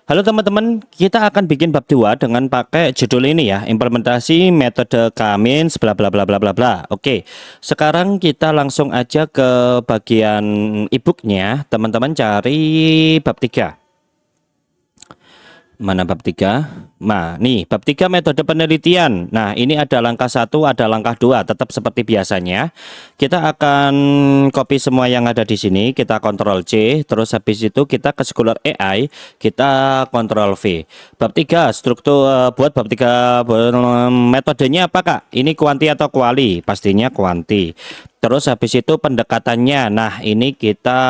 Halo teman-teman, kita akan bikin bab 2 dengan pakai judul ini ya, implementasi metode K-means bla bla bla bla bla bla. Oke, sekarang kita langsung aja ke bagian e-booknya. Teman-teman cari bab 3. Mana bab 3? Nah, nih bab 3 metode penelitian. Nah, ini ada langkah 1, ada langkah 2. Tetap seperti biasanya. Kita akan copy semua yang ada di sini, kita Ctrl C, terus habis itu kita ke Scholar AI, kita Ctrl V. Bab 3 struktur buat bab 3 metodenya apa, Kak? Ini kuanti atau kuali? Pastinya kuanti. Terus habis itu pendekatannya. Nah, ini kita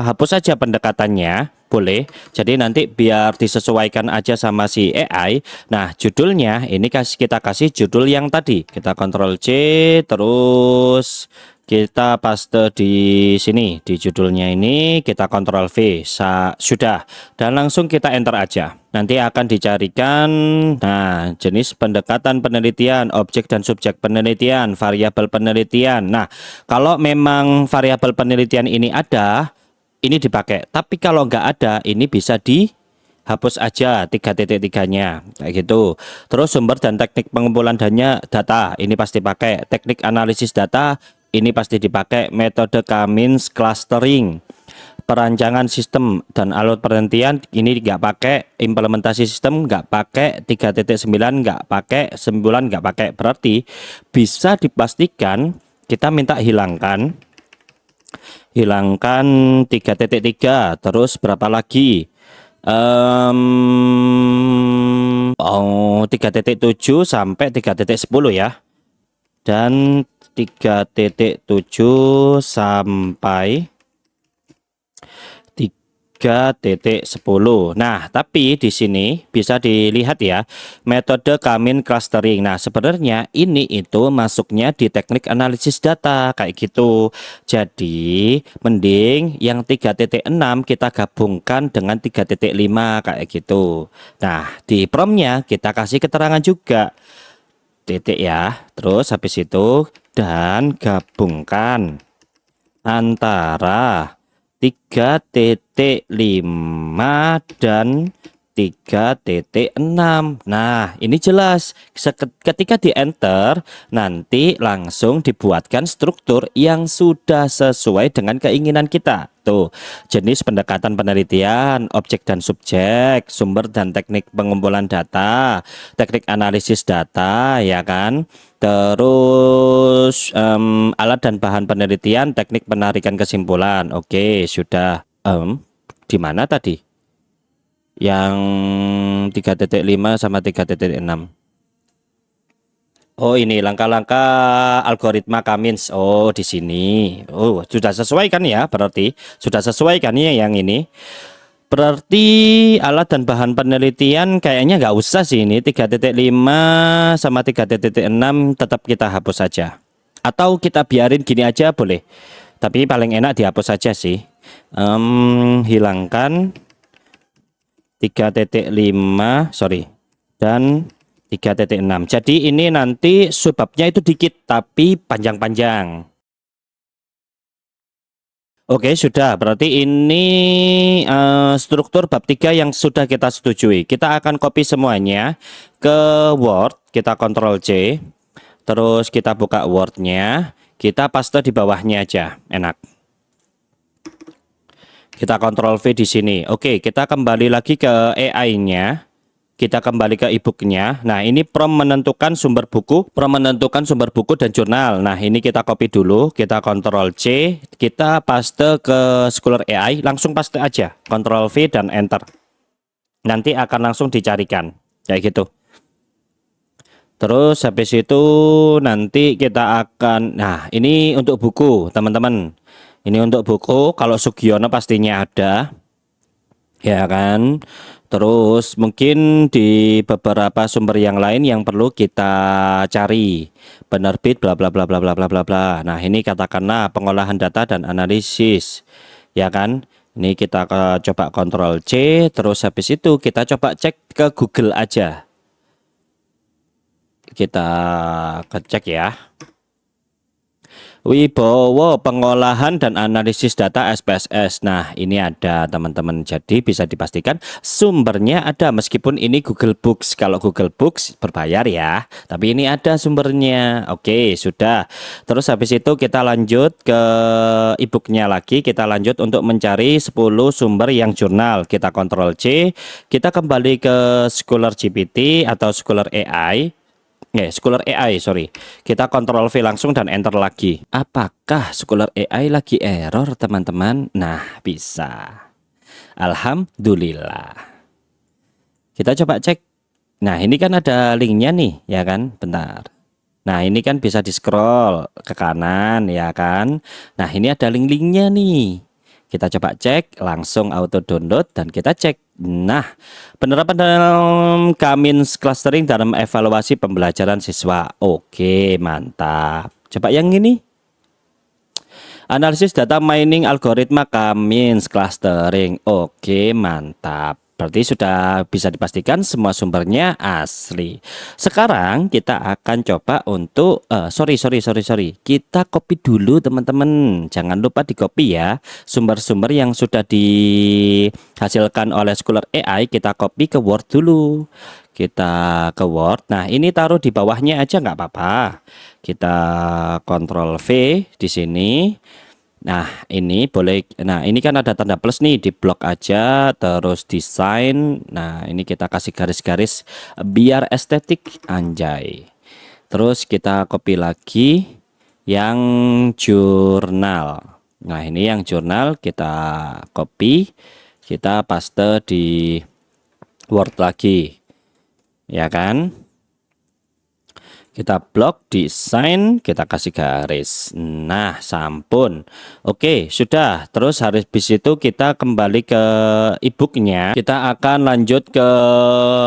hapus saja pendekatannya. Boleh. Jadi nanti biar disesuaikan aja sama si AI. Nah, judulnya ini kita kasih judul yang tadi. Kita Ctrl C, terus kita paste di sini di judulnya ini, kita Ctrl V. Sudah. Dan langsung kita enter aja. Nanti akan dicarikan jenis pendekatan penelitian, objek dan subjek penelitian, variabel penelitian. Nah, kalau memang variabel penelitian ini ada, ini dipakai. Tapi kalau nggak ada, ini bisa dihapus aja 3.3-nya kayak gitu. Terus sumber dan teknik pengumpulan data ini pasti pakai. Teknik analisis data ini pasti dipakai. Metode K-means clustering, perancangan sistem dan alur penelitian ini nggak pakai. Implementasi sistem nggak pakai. 3.9 nggak pakai. 9 nggak pakai. Berarti bisa dipastikan kita minta hilangkan 3.3, terus berapa lagi? 3.7 sampai 3.10 ya, dan 3.7 sampai 3.10. Nah, tapi di sini bisa dilihat ya, metode K-means clustering. Nah, sebenarnya ini itu masuknya di teknik analisis data kayak gitu. Jadi, mending yang 3.6 kita gabungkan dengan 3.5 kayak gitu. Nah, di promnya kita kasih keterangan juga. Titik ya. Terus habis itu dan gabungkan antara 3.5 dan 3.6. Nah, ini jelas. Ketika di enter, nanti langsung dibuatkan struktur yang sudah sesuai dengan keinginan kita. Tuh, jenis pendekatan penelitian, objek dan subjek, sumber dan teknik pengumpulan data, teknik analisis data, ya kan? Terus alat dan bahan penelitian, teknik penarikan kesimpulan. Oke, sudah. Di mana tadi? Yang 3.5 sama 3.6. Oh, ini langkah-langkah algoritma K-means. Oh, di sini. Oh, sudah sesuai kan ya? Berarti sudah sesuai kan ya yang ini. Berarti alat dan bahan penelitian kayaknya nggak usah sih ini. 3.5 sama 3.6 tetap kita hapus saja. Atau kita biarin gini aja boleh. Tapi paling enak dihapus saja sih. Hilangkan 3.5, sorry, dan 3.6. Jadi ini nanti subbabnya itu dikit tapi panjang-panjang. Oke, sudah. Berarti ini struktur bab 3 yang sudah kita setujui. Kita akan copy semuanya ke Word. Kita Ctrl C. Terus kita buka Word-nya. Kita paste di bawahnya aja. Enak. Kita Ctrl V di sini. Oke, kita kembali lagi ke AI-nya. Kita kembali ke e-booknya. Nah, ini prompt menentukan sumber buku, dan jurnal. Nah, ini kita copy dulu, kita Ctrl C, kita paste ke Scholar AI, langsung paste aja, Ctrl V dan Enter. Nanti akan langsung dicarikan, kayak gitu. Terus habis itu nanti kita akan, nah ini untuk buku, teman-teman. Ini untuk buku, kalau Sugiono pastinya ada, ya kan. Terus mungkin di beberapa sumber yang lain yang perlu kita cari, penerbit bla bla bla bla bla bla bla bla. Nah, ini katakanlah pengolahan data dan analisis, ya kan. Ini kita coba Ctrl C, terus habis itu kita coba cek ke Google aja. Kita cek ya. Wibowo pengolahan dan analisis data SPSS. Nah, ini ada teman-teman. Jadi bisa dipastikan sumbernya ada meskipun ini Google Books. Kalau Google Books berbayar ya, tapi ini ada sumbernya. Oke, sudah. Terus habis itu kita lanjut ke e-booknya lagi. Kita lanjut untuk mencari 10 sumber yang jurnal. Kita Ctrl C. Kita kembali ke Scholar GPT atau Scholar AI. Scholar AI, sorry. Kita Ctrl V langsung dan enter lagi. Apakah Scholar AI lagi error, teman-teman? Nah, bisa. Alhamdulillah. Kita coba cek. Nah, ini kan ada linknya nih, ya kan? Bentar. Nah, ini kan bisa di-scroll ke kanan, ya kan? Nah, ini ada link-linknya nih. Kita coba cek, langsung auto download dan kita cek. Nah, penerapan dalam Kamins clustering dalam evaluasi pembelajaran siswa. Oke, mantap. Coba yang ini. Analisis data mining algoritma Kamins clustering. Oke, mantap. Berarti sudah bisa dipastikan semua sumbernya asli. Sekarang kita akan coba untuk sorry. Kita copy dulu teman-teman. Jangan lupa di copy ya. Sumber-sumber yang sudah dihasilkan oleh Scholar AI kita copy ke Word dulu. Kita ke Word. Nah, ini taruh di bawahnya aja nggak apa-apa. Kita Ctrl V di sini. Nah, ini boleh. Nah, ini kan ada tanda plus nih, di blok aja, terus desain. Nah, ini kita kasih garis-garis biar estetik, anjay. Terus kita copy lagi yang jurnal. Nah, ini yang jurnal kita copy, kita paste di Word lagi. Ya kan? Kita blok desain, kita kasih garis. Nah, sampun. Oke, sudah. Terus habis itu kita kembali ke e-booknya. Kita akan lanjut ke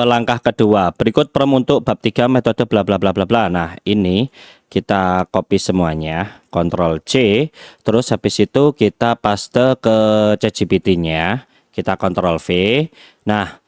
langkah kedua. Berikut prom untuk bab 3 metode bla bla bla bla bla. Nah, ini kita copy semuanya, Ctrl C. Terus habis itu kita paste ke ChatGPT-nya. Kita Ctrl V. Nah,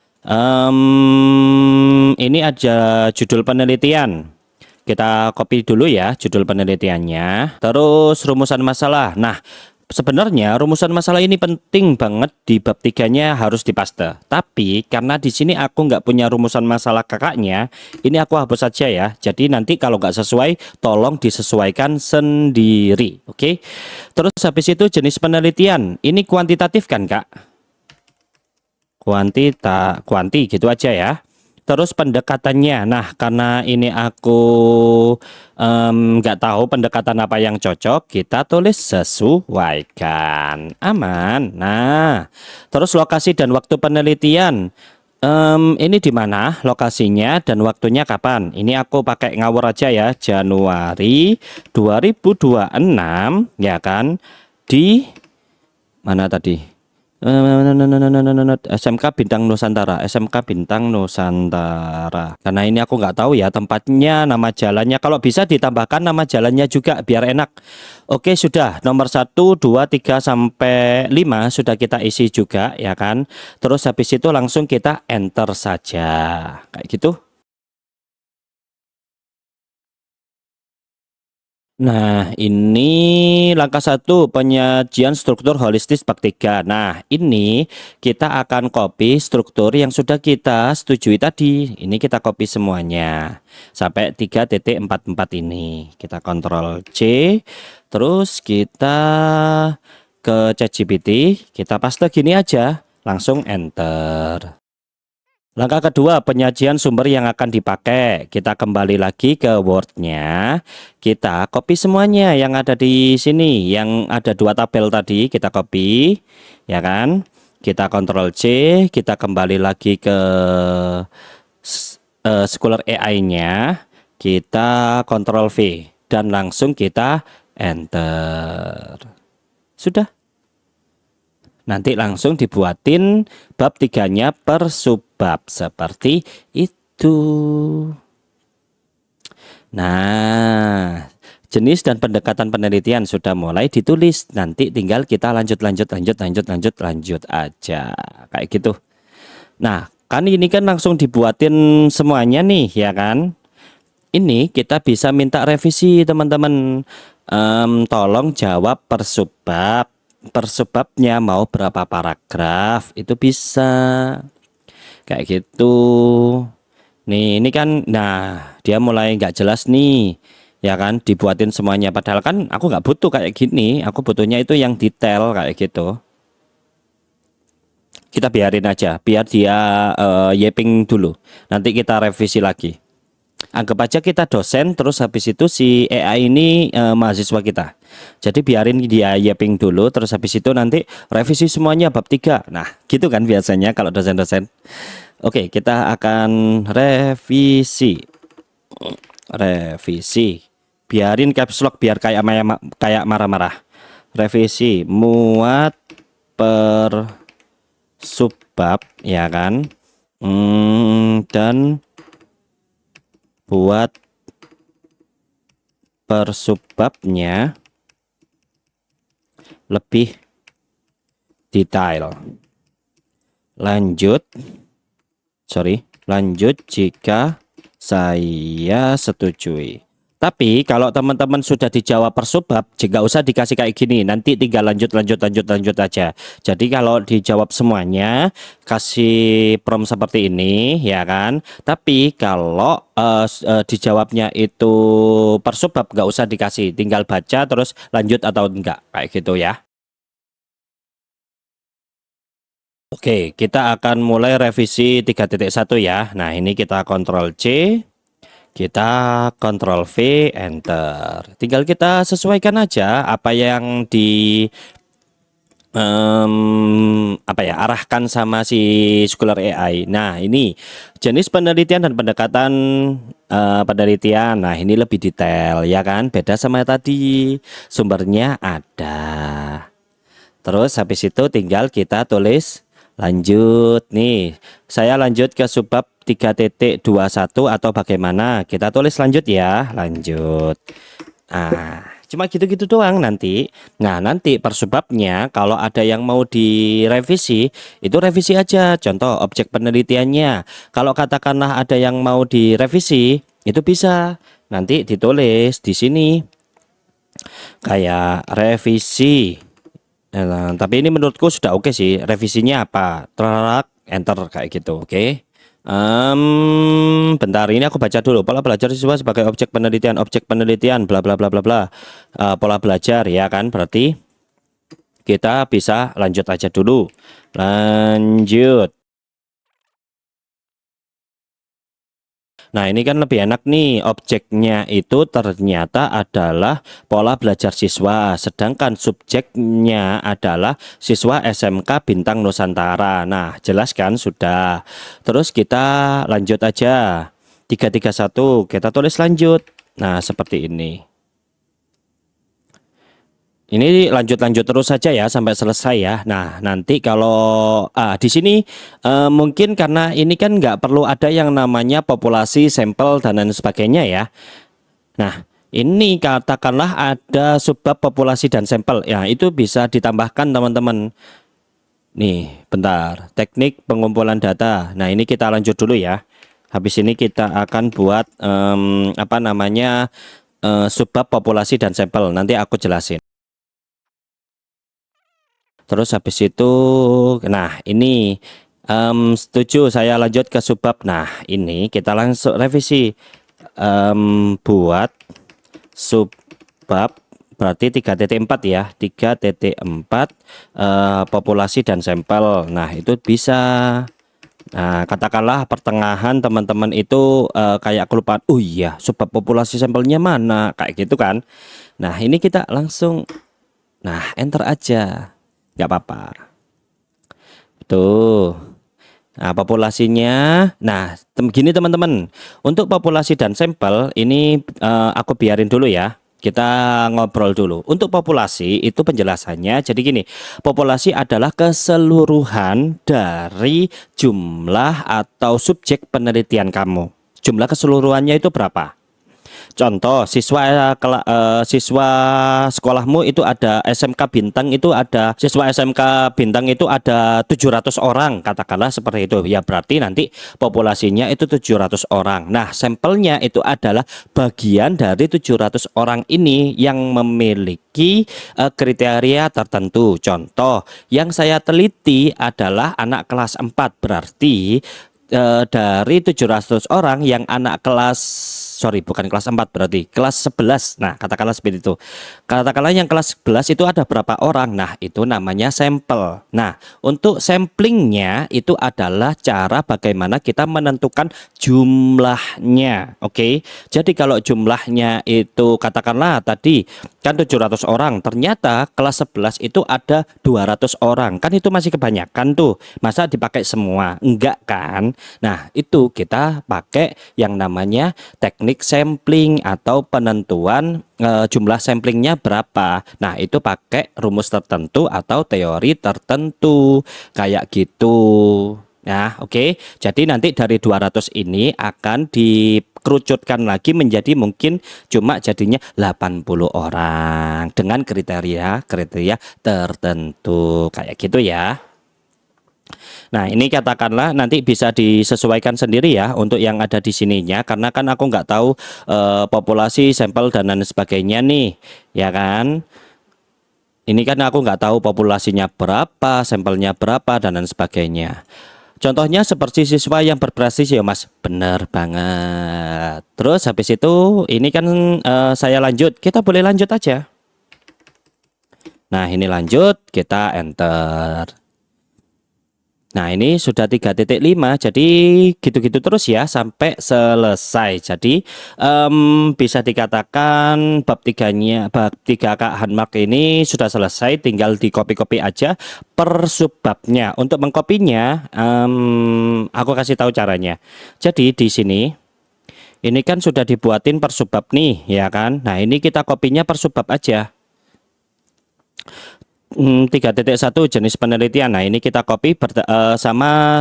ini ada judul penelitian. Kita copy dulu ya judul penelitiannya. Terus rumusan masalah. Nah, sebenarnya rumusan masalah ini penting banget di bab 3-nya harus dipaste. Tapi karena di sini aku nggak punya rumusan masalah kakaknya, ini aku hapus saja ya. Jadi nanti kalau nggak sesuai, tolong disesuaikan sendiri. Oke. Terus habis itu jenis penelitian. Ini kuantitatif kan, Kak? Kuanti gitu aja ya. Terus pendekatannya, nah karena ini aku nggak tahu pendekatan apa yang cocok, kita tulis sesuaikan, aman. Nah, terus lokasi dan waktu penelitian, ini di mana lokasinya dan waktunya kapan? Ini aku pakai ngawur aja ya, Januari 2026, ya kan? Di mana tadi? SMK Bintang Nusantara, SMK Bintang Nusantara. Karena ini aku nggak tahu ya tempatnya, nama jalannya. Kalau bisa ditambahkan nama jalannya juga biar enak. Oke, sudah. Nomor 1, 2, 3 sampai 5 sudah kita isi juga, ya kan? Terus habis itu langsung kita enter saja. Kayak gitu. Nah, ini langkah 1 penyajian struktur holistis bab 3. Nah, ini kita akan copy struktur yang sudah kita setujui tadi. Ini kita copy semuanya sampai 3.44 ini. Kita Ctrl C, terus kita ke ChatGPT, kita paste gini aja, langsung enter. Langkah kedua, penyajian sumber yang akan dipakai. Kita kembali lagi ke Word-nya. Kita copy semuanya yang ada di sini. Yang ada 2 tabel tadi, kita copy. Ya kan? Kita Ctrl C, kita kembali lagi ke Scholar AI-nya. Kita Ctrl V. Dan langsung kita enter. Sudah. Nanti langsung dibuatin bab 3-nya per subbab seperti itu. Nah, jenis dan pendekatan penelitian sudah mulai ditulis. Nanti tinggal kita lanjut aja. Kayak gitu. Nah, kan ini kan langsung dibuatin semuanya nih, ya kan? Ini kita bisa minta revisi teman-teman. Tolong jawab per subbab. Per subbabnya mau berapa paragraf? Itu bisa kayak gitu. Nih, ini kan, nah dia mulai nggak jelas nih, ya kan? Dibuatin semuanya. Padahal kan aku nggak butuh kayak gini. Aku butuhnya itu yang detail kayak gitu. Kita biarin aja, biar dia yeping dulu. Nanti kita revisi lagi. Anggap aja kita dosen, terus habis itu si AI ini mahasiswa kita. Jadi biarin dia yeping dulu, terus habis itu nanti revisi semuanya bab 3. Nah, gitu kan biasanya kalau dosen-dosen. Oke, kita akan revisi. Revisi. Biarin caps lock biar kayak marah-marah. Revisi muat per subbab, ya kan? Dan buat per subbabnya lebih detail. Lanjut jika saya setujui. Tapi kalau teman-teman sudah dijawab per subbab, nggak usah dikasih kayak gini. Nanti tinggal lanjut aja. Jadi kalau dijawab semuanya, kasih prompt seperti ini, ya kan. Tapi kalau dijawabnya itu per subbab, nggak usah dikasih. Tinggal baca terus lanjut atau enggak, kayak gitu ya. Oke, kita akan mulai revisi 3.1 ya. Nah, ini kita Ctrl C. Kita Ctrl V, Enter. Tinggal kita sesuaikan aja apa yang arahkan sama si Scholar AI. Nah, ini jenis penelitian dan pendekatan penelitian. Nah, ini lebih detail ya kan? Beda sama tadi. Sumbernya ada. Terus habis itu tinggal kita tulis lanjut. Nih, saya lanjut ke subbab 3.21 atau bagaimana? Kita tulis lanjut ya, lanjut. Nah, cuma gitu-gitu doang nanti. Nah, nanti per subbabnya kalau ada yang mau direvisi, itu revisi aja. Contoh objek penelitiannya. Kalau katakanlah ada yang mau direvisi, itu bisa nanti ditulis di sini kayak revisi. Nah, tapi ini menurutku sudah oke sih. Revisinya apa? Terak, enter kayak gitu. Oke. Bentar, ini aku baca dulu. Pola belajar siswa sebagai objek penelitian, bla bla bla bla bla. Pola belajar ya kan? Berarti kita bisa lanjut aja dulu. Lanjut. Nah, ini kan lebih enak nih. Objeknya itu ternyata adalah pola belajar siswa, sedangkan subjeknya adalah siswa SMK Bintang Nusantara. Nah, jelas kan sudah. Terus kita lanjut aja. 331, kita tulis lanjut. Nah, seperti ini. Ini lanjut terus saja ya sampai selesai ya. Nah, nanti kalau di sini mungkin karena ini kan nggak perlu ada yang namanya populasi, sampel dan lain sebagainya ya. Nah, ini katakanlah ada subbab populasi dan sampel. Ya, itu bisa ditambahkan teman-teman. Nih, bentar. Teknik pengumpulan data. Nah, ini kita lanjut dulu ya. Habis ini kita akan buat subbab populasi dan sampel. Nanti aku jelasin. Terus habis itu, nah ini setuju saya lanjut ke subbab. Nah, ini kita langsung revisi buat subbab berarti 3.4 ya, 3.4 populasi dan sampel. Nah, itu bisa. Nah, katakanlah pertengahan teman-teman itu kayak kelupaan. Oh iya, subbab populasi sampelnya mana? Kayak gitu kan. Nah, ini kita langsung, nah enter aja. Nggak apa-apa. Tuh. Nah, populasinya. Nah, gini teman-teman. Untuk populasi dan sampel ini aku biarin dulu ya. Kita ngobrol dulu. Untuk populasi itu penjelasannya jadi gini. Populasi adalah keseluruhan dari jumlah atau subjek penelitian kamu. Jumlah keseluruhannya itu berapa? Contoh, siswa sekolahmu itu ada SMK Bintang, itu ada siswa SMK Bintang itu ada 700 orang, katakanlah seperti itu. Ya berarti nanti populasinya itu 700 orang. Nah, sampelnya itu adalah bagian dari 700 orang ini yang memiliki kriteria tertentu. Contoh, yang saya teliti adalah anak kelas 4, berarti dari 700 orang yang anak kelas, sorry, bukan kelas 4, berarti kelas 11. Nah, katakanlah seperti itu. Katakanlah yang kelas 11 itu ada berapa orang? Nah, itu namanya sampel. Nah, untuk samplingnya itu adalah cara bagaimana kita menentukan jumlahnya. Oke. Jadi kalau jumlahnya itu katakanlah tadi kan 700 orang, ternyata kelas 11 itu ada 200 orang. Kan itu masih kebanyakan tuh. Masa dipakai semua? Enggak kan? Nah, itu kita pakai yang namanya teknik sampling atau penentuan jumlah samplingnya berapa. Nah, itu pakai rumus tertentu atau teori tertentu kayak gitu. Nah, oke. Jadi nanti dari 200 ini akan dikerucutkan lagi menjadi mungkin cuma jadinya 80 orang dengan kriteria tertentu kayak gitu ya. Nah, ini katakanlah nanti bisa disesuaikan sendiri ya untuk yang ada di sininya, karena kan aku nggak tahu populasi, sampel dan lain sebagainya nih, ya kan? Ini kan aku nggak tahu populasinya berapa, sampelnya berapa dan lain sebagainya. Contohnya seperti siswa yang berprestasi ya Mas, bener banget. Terus habis itu ini kan saya lanjut, kita boleh lanjut aja. Nah, ini lanjut, kita enter. Nah, ini sudah 3.5, jadi gitu-gitu terus ya sampai selesai. Jadi bisa dikatakan bab 3 Kak Hanmark ini sudah selesai, tinggal di copy-copy aja per subbabnya. Untuk mengkopinya aku kasih tahu caranya. Jadi di sini ini kan sudah dibuatin per subbab nih, ya kan? Nah, ini kita kopinya per subbab aja. 3.1 jenis penelitian. Nah, ini kita copy sama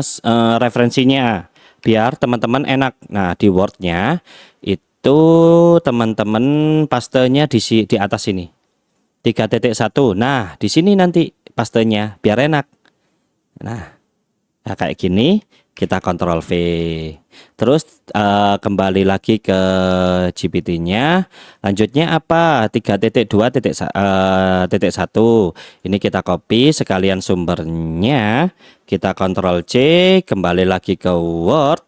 referensinya biar teman-teman enak. Nah, di Word-nya itu teman-teman pastenya di atas ini 3.1. Nah, di sini nanti pastenya biar enak. Nah, kayak gini kita Ctrl V. Terus kembali lagi ke GPT-nya. Lanjutnya apa? 3.2.1. Ini kita copy sekalian sumbernya. Kita Ctrl C, kembali lagi ke Word.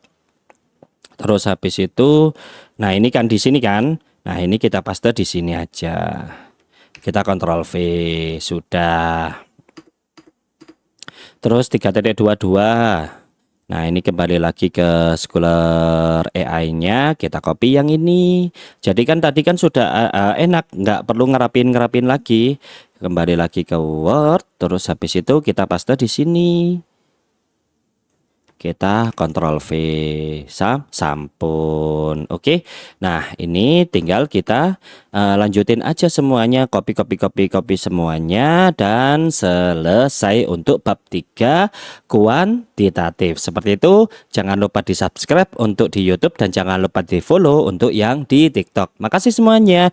Terus habis itu, nah ini kan di sini kan. Nah, ini kita paste di sini aja. Kita Ctrl V, sudah. Terus 3.22. Nah, ini kembali lagi ke Scholar AI-nya, kita copy yang ini. Jadi kan tadi kan sudah enak, nggak perlu ngerapin lagi. Kembali lagi ke Word, terus habis itu kita paste di sini. Kita Ctrl V, sampun. Oke. Nah, ini tinggal kita lanjutin aja semuanya, copy semuanya, dan selesai untuk bab 3 kuantitatif. Seperti itu. Jangan lupa di subscribe untuk di YouTube dan jangan lupa di follow untuk yang di TikTok. Makasih semuanya.